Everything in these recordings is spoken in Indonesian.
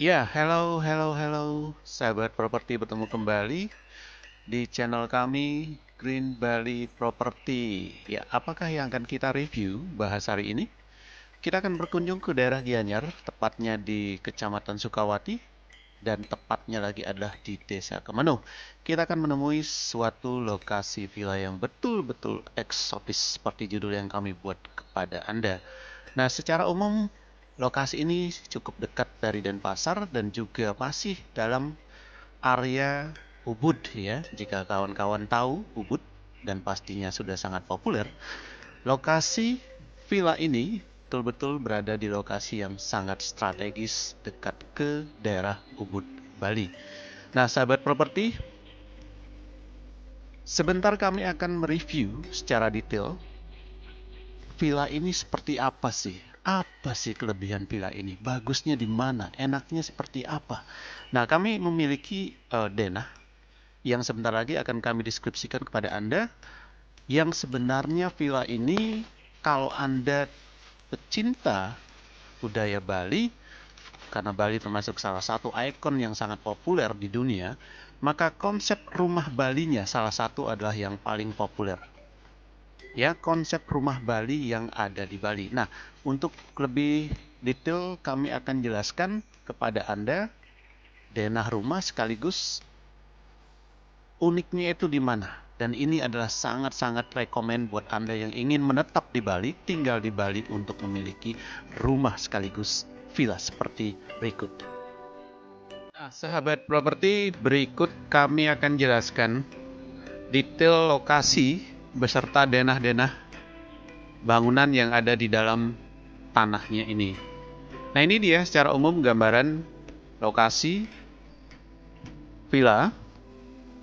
Ya, hello, sahabat properti, bertemu kembali di channel kami Green Bali Property. Ya, apakah yang akan kita review bahas hari ini? Kita akan berkunjung ke daerah Gianyar, tepatnya di Kecamatan Sukawati, dan tepatnya lagi adalah di Desa Kemenuh. Kita akan menemui suatu lokasi villa yang betul-betul eksotis seperti judul yang kami buat kepada Anda. Nah, secara umum lokasi ini cukup dekat dari Denpasar dan juga masih dalam area Ubud ya. Jika kawan-kawan tahu Ubud dan pastinya sudah sangat populer, lokasi villa ini betul-betul berada di lokasi yang sangat strategis dekat ke daerah Ubud, Bali. Nah, sahabat properti, sebentar kami akan mereview secara detail villa ini seperti apa sih? Apa sih kelebihan villa ini? Bagusnya di mana? Enaknya seperti apa? Nah, kami memiliki denah yang sebentar lagi akan kami deskripsikan kepada Anda. Yang sebenarnya villa ini, kalau Anda pecinta budaya Bali, karena Bali termasuk salah satu ikon yang sangat populer di dunia, maka konsep rumah Balinya salah satu adalah yang paling populer. Ya, konsep rumah Bali yang ada di Bali. Nah, untuk lebih detail kami akan jelaskan kepada Anda denah rumah sekaligus uniknya itu di mana. Dan ini adalah sangat-sangat rekomend buat Anda yang ingin menetap di Bali, tinggal di Bali untuk memiliki rumah sekaligus villa seperti berikut. Nah, sahabat properti, berikut kami akan jelaskan detail lokasi beserta denah-denah bangunan yang ada di dalam tanahnya ini. Nah, ini dia secara umum gambaran lokasi villa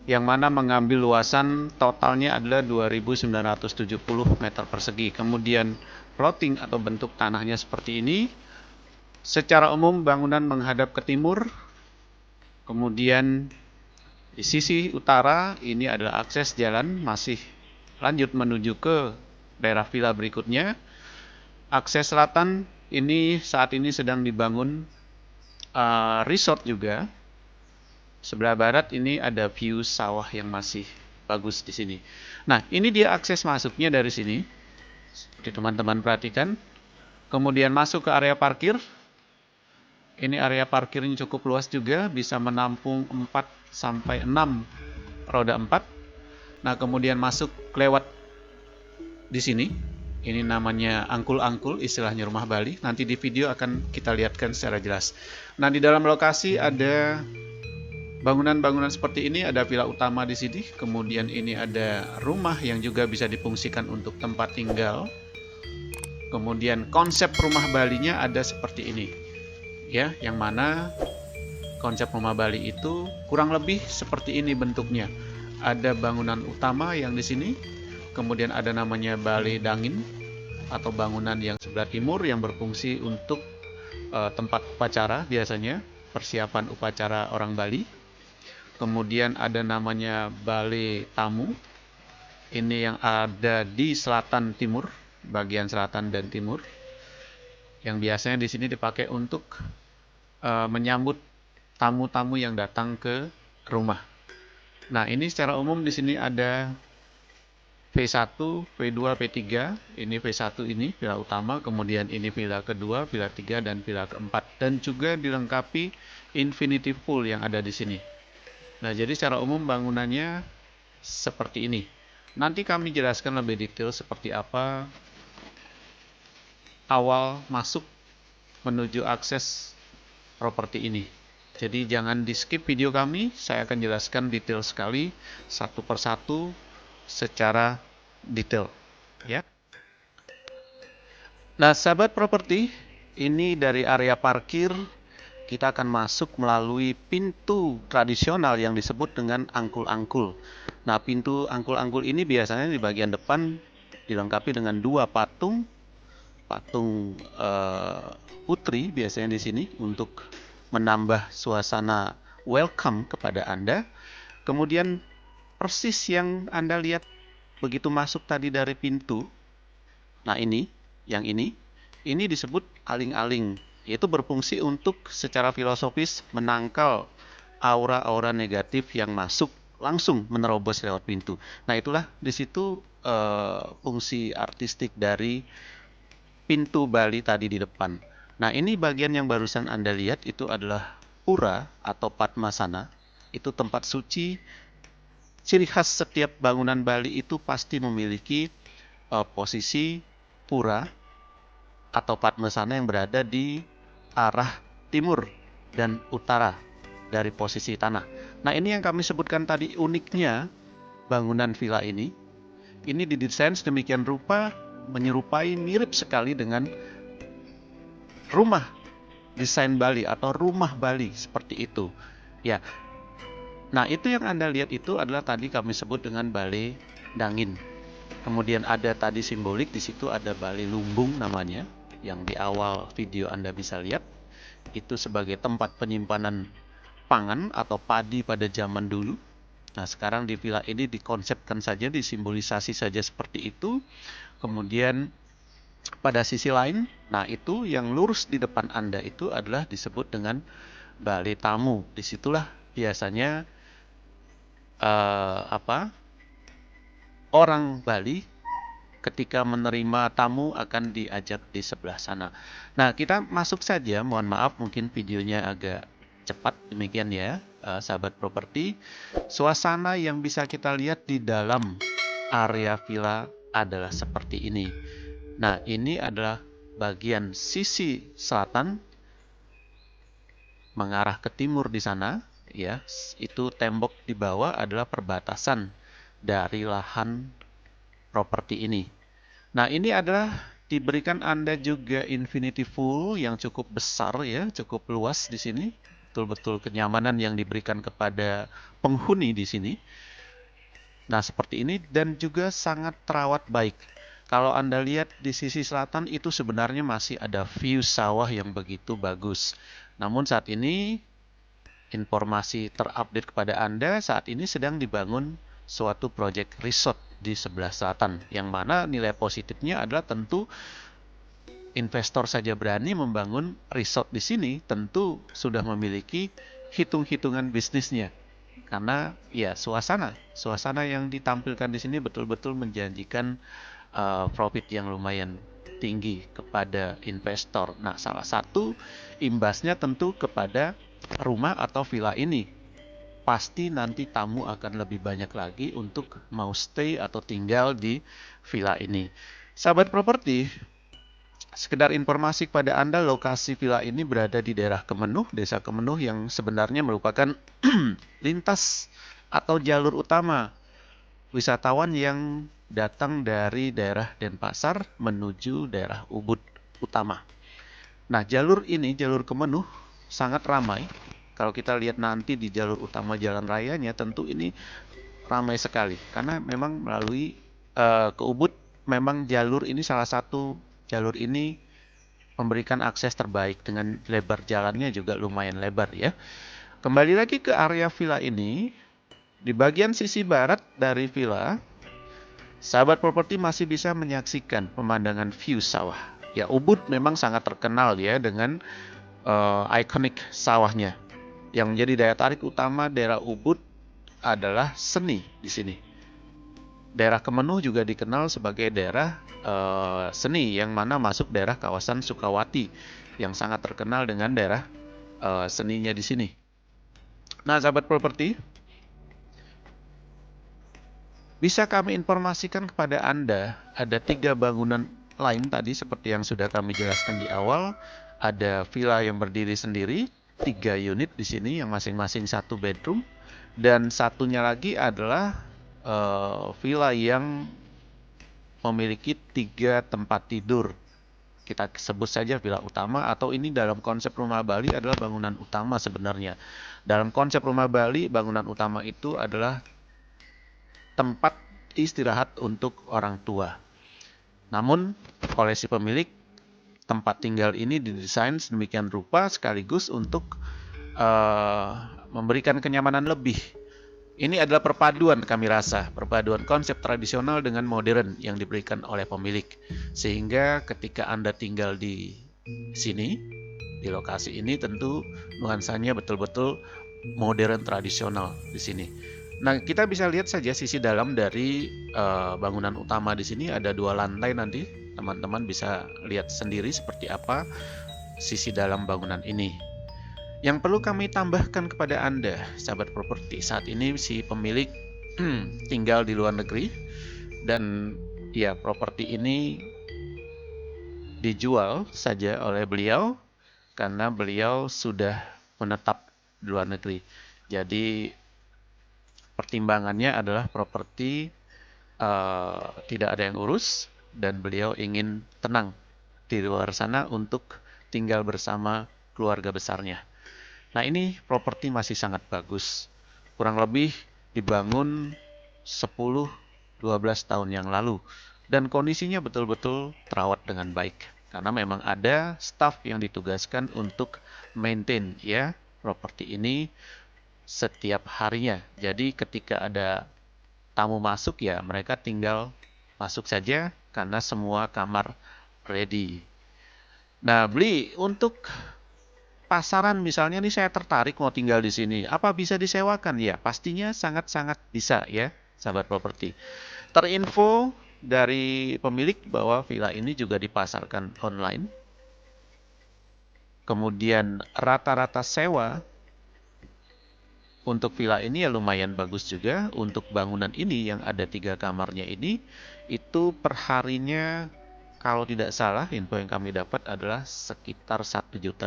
yang mana mengambil luasan totalnya adalah 2.970 meter persegi. Kemudian plotting atau bentuk tanahnya seperti ini. Secara umum bangunan menghadap ke timur. Kemudian di sisi utara ini adalah akses jalan masih lanjut menuju ke daerah villa berikutnya. Akses selatan ini saat ini sedang dibangun resort juga. Sebelah barat ini ada view sawah yang masih bagus di sini. Nah, ini dia akses masuknya dari sini. Seperti teman-teman perhatikan. Kemudian masuk ke area parkir. Ini area parkirnya cukup luas juga, bisa menampung 4 sampai 6 roda 4. Nah, kemudian masuk lewat di sini. Ini namanya angkul-angkul, istilahnya rumah Bali. Nanti di video akan kita lihatkan secara jelas. Nah, di dalam lokasi ada bangunan-bangunan seperti ini, ada villa utama di sini, kemudian ini ada rumah yang juga bisa difungsikan untuk tempat tinggal. Kemudian konsep rumah Balinya ada seperti ini. Ya, yang mana konsep rumah Bali itu kurang lebih seperti ini bentuknya. Ada bangunan utama yang di sini, kemudian ada namanya Balai Dangin atau bangunan yang sebelah timur yang berfungsi untuk tempat upacara biasanya, persiapan upacara orang Bali. Kemudian ada namanya Balai Tamu. Ini yang ada di selatan timur, bagian selatan dan timur. Yang biasanya di sini dipakai untuk menyambut tamu-tamu yang datang ke rumah. Nah, ini secara umum di sini ada V1, V2, V3. Ini V1 ini villa utama, kemudian ini villa kedua, villa 3 dan villa keempat, dan juga dilengkapi infinity pool yang ada di sini. Nah, jadi secara umum bangunannya seperti ini. Nanti kami jelaskan lebih detail seperti apa awal masuk menuju akses properti ini. Jadi jangan di skip video kami, saya akan jelaskan detail sekali satu persatu secara detail ya. Nah, sahabat properti, ini dari area parkir kita akan masuk melalui pintu tradisional yang disebut dengan angkul-angkul. Nah, pintu angkul-angkul ini biasanya di bagian depan dilengkapi dengan dua patung putri biasanya di sini untuk menambah suasana welcome kepada Anda. Kemudian persis yang Anda lihat begitu masuk tadi dari pintu. Nah, yang ini disebut aling-aling yaitu berfungsi untuk secara filosofis menangkal aura-aura negatif yang masuk langsung menerobos lewat pintu. Nah, itulah di situ fungsi artistik dari pintu Bali tadi di depan. Nah, ini bagian yang barusan Anda lihat itu adalah pura atau Padmasana. Itu tempat suci. Ciri khas setiap bangunan Bali itu pasti memiliki posisi pura atau Padmasana yang berada di arah timur dan utara dari posisi tanah. Nah, ini yang kami sebutkan tadi uniknya bangunan villa ini. Ini didesain sedemikian rupa menyerupai mirip sekali dengan rumah desain Bali atau rumah Bali seperti itu. Ya. Nah, itu yang Anda lihat itu adalah tadi kami sebut dengan Balai Dangin. Kemudian ada tadi simbolik di situ ada Balai Lumbung namanya yang di awal video Anda bisa lihat. Itu sebagai tempat penyimpanan pangan atau padi pada zaman dulu. Nah, sekarang di villa ini dikonsepkan saja, disimbolisasi saja seperti itu. Kemudian pada sisi lain, nah itu yang lurus di depan Anda itu adalah disebut dengan balai tamu. Disitulah biasanya orang Bali ketika menerima tamu akan diajak di sebelah sana. Nah, kita masuk saja. Mohon maaf, mungkin videonya agak cepat demikian ya, sahabat properti. Suasana yang bisa kita lihat di dalam area villa adalah seperti ini. Nah, ini adalah bagian sisi selatan mengarah ke timur di sana, ya. Itu tembok di bawah adalah perbatasan dari lahan properti ini. Nah, ini adalah diberikan Anda juga infinity pool yang cukup besar ya, cukup luas di sini. Betul-betul kenyamanan yang diberikan kepada penghuni di sini. Nah, seperti ini dan juga sangat terawat baik. Kalau Anda lihat di sisi selatan itu sebenarnya masih ada view sawah yang begitu bagus. Namun saat ini informasi terupdate kepada Anda, saat ini sedang dibangun suatu proyek resort di sebelah selatan, yang mana nilai positifnya adalah tentu investor saja berani membangun resort di sini, tentu sudah memiliki hitung-hitungan bisnisnya. Karena ya suasana yang ditampilkan di sini betul-betul menjanjikan profit yang lumayan tinggi kepada investor. Nah, salah satu imbasnya tentu kepada rumah atau villa ini. Pasti nanti tamu akan lebih banyak lagi untuk mau stay atau tinggal di villa ini. Sahabat properti, sekedar informasi kepada Anda, lokasi villa ini berada di daerah Kemenuh, Desa Kemenuh yang sebenarnya merupakan lintas atau jalur utama wisatawan yang datang dari daerah Denpasar menuju daerah Ubud utama. Nah, jalur ini, jalur Kemenuh, sangat ramai. Kalau kita lihat nanti di jalur utama jalan rayanya, tentu ini ramai sekali. Karena memang melalui ke Ubud, memang jalur ini salah satu jalur ini memberikan akses terbaik dengan lebar jalannya juga lumayan lebar ya. Kembali lagi ke area villa ini, di bagian sisi barat dari villa, sahabat properti masih bisa menyaksikan pemandangan view sawah. Ya, Ubud memang sangat terkenal ya dengan ikonik sawahnya. Yang menjadi daya tarik utama daerah Ubud adalah seni di sini. Daerah Kemenuh juga dikenal sebagai daerah seni yang mana masuk daerah kawasan Sukawati yang sangat terkenal dengan daerah seninya di sini. Nah, sahabat properti, bisa kami informasikan kepada Anda ada 3 bangunan lain tadi seperti yang sudah kami jelaskan di awal. Ada villa yang berdiri sendiri, 3 unit di sini yang masing-masing 1 bedroom, dan satunya lagi adalah villa yang memiliki 3 tempat tidur. Kita sebut saja villa utama, atau ini dalam konsep rumah Bali adalah bangunan utama sebenarnya. Dalam konsep rumah Bali, bangunan utama itu adalah tempat istirahat untuk orang tua. Namun, oleh si pemilik, tempat tinggal ini didesain sedemikian rupa sekaligus untuk memberikan kenyamanan lebih. Ini adalah perpaduan kami rasa, perpaduan konsep tradisional dengan modern yang diberikan oleh pemilik. Sehingga ketika Anda tinggal di sini, Di lokasi ini tentu nuansanya betul-betul modern tradisional di sini. Nah, kita bisa lihat saja sisi dalam dari bangunan utama di sini ada 2 lantai nanti. Teman-teman bisa lihat sendiri seperti apa sisi dalam bangunan ini. Yang perlu kami tambahkan kepada Anda, sahabat properti, saat ini si pemilik tinggal di luar negeri dan ya properti ini dijual saja oleh beliau karena beliau sudah menetap di luar negeri. Jadi pertimbangannya adalah properti tidak ada yang urus dan beliau ingin tenang di luar sana untuk tinggal bersama keluarga besarnya. Nah, ini properti masih sangat bagus. Kurang lebih dibangun 10-12 tahun yang lalu dan kondisinya betul-betul terawat dengan baik karena memang ada staff yang ditugaskan untuk maintain ya properti ini setiap harinya. Jadi ketika ada tamu masuk ya mereka tinggal masuk saja karena semua kamar ready. Nah, beli untuk pasaran misalnya nih saya tertarik mau tinggal di sini. Apa bisa disewakan? Ya, pastinya sangat-sangat bisa ya, sahabat properti. Terinfo dari pemilik bahwa villa ini juga dipasarkan online. Kemudian rata-rata sewa untuk villa ini ya lumayan bagus juga. Untuk bangunan ini yang ada 3 kamarnya ini, itu perharinya kalau tidak salah info yang kami dapat adalah sekitar 1.800.000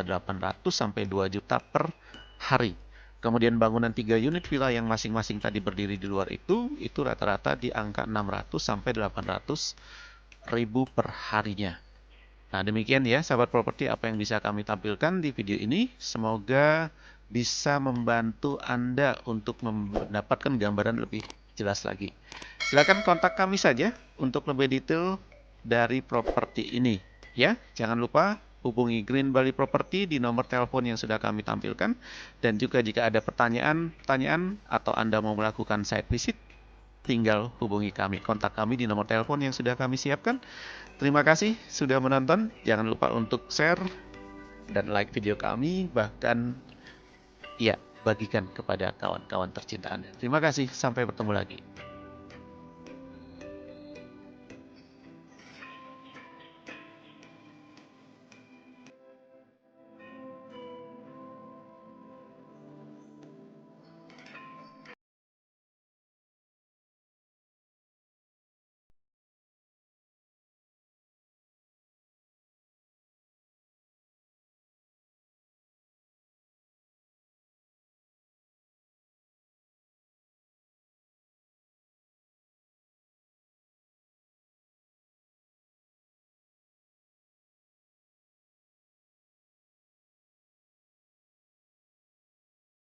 sampai 2 juta per hari. Kemudian bangunan 3 unit villa yang masing-masing tadi berdiri di luar itu rata-rata di angka 600 sampai 800 ribu per harinya. Nah, demikian ya sahabat properti apa yang bisa kami tampilkan di video ini. Semoga bisa membantu Anda untuk mendapatkan gambaran lebih jelas lagi. Silakan kontak kami saja untuk lebih detail dari properti ini. Ya, jangan lupa hubungi Green Bali Property di nomor telepon yang sudah kami tampilkan. Dan juga jika ada pertanyaan atau Anda mau melakukan site visit, tinggal hubungi kami. Kontak kami di nomor telepon yang sudah kami siapkan. Terima kasih sudah menonton. Jangan lupa untuk share dan like video kami. Bahkan ya, bagikan kepada kawan-kawan tercinta Anda. Terima kasih. Sampai bertemu lagi.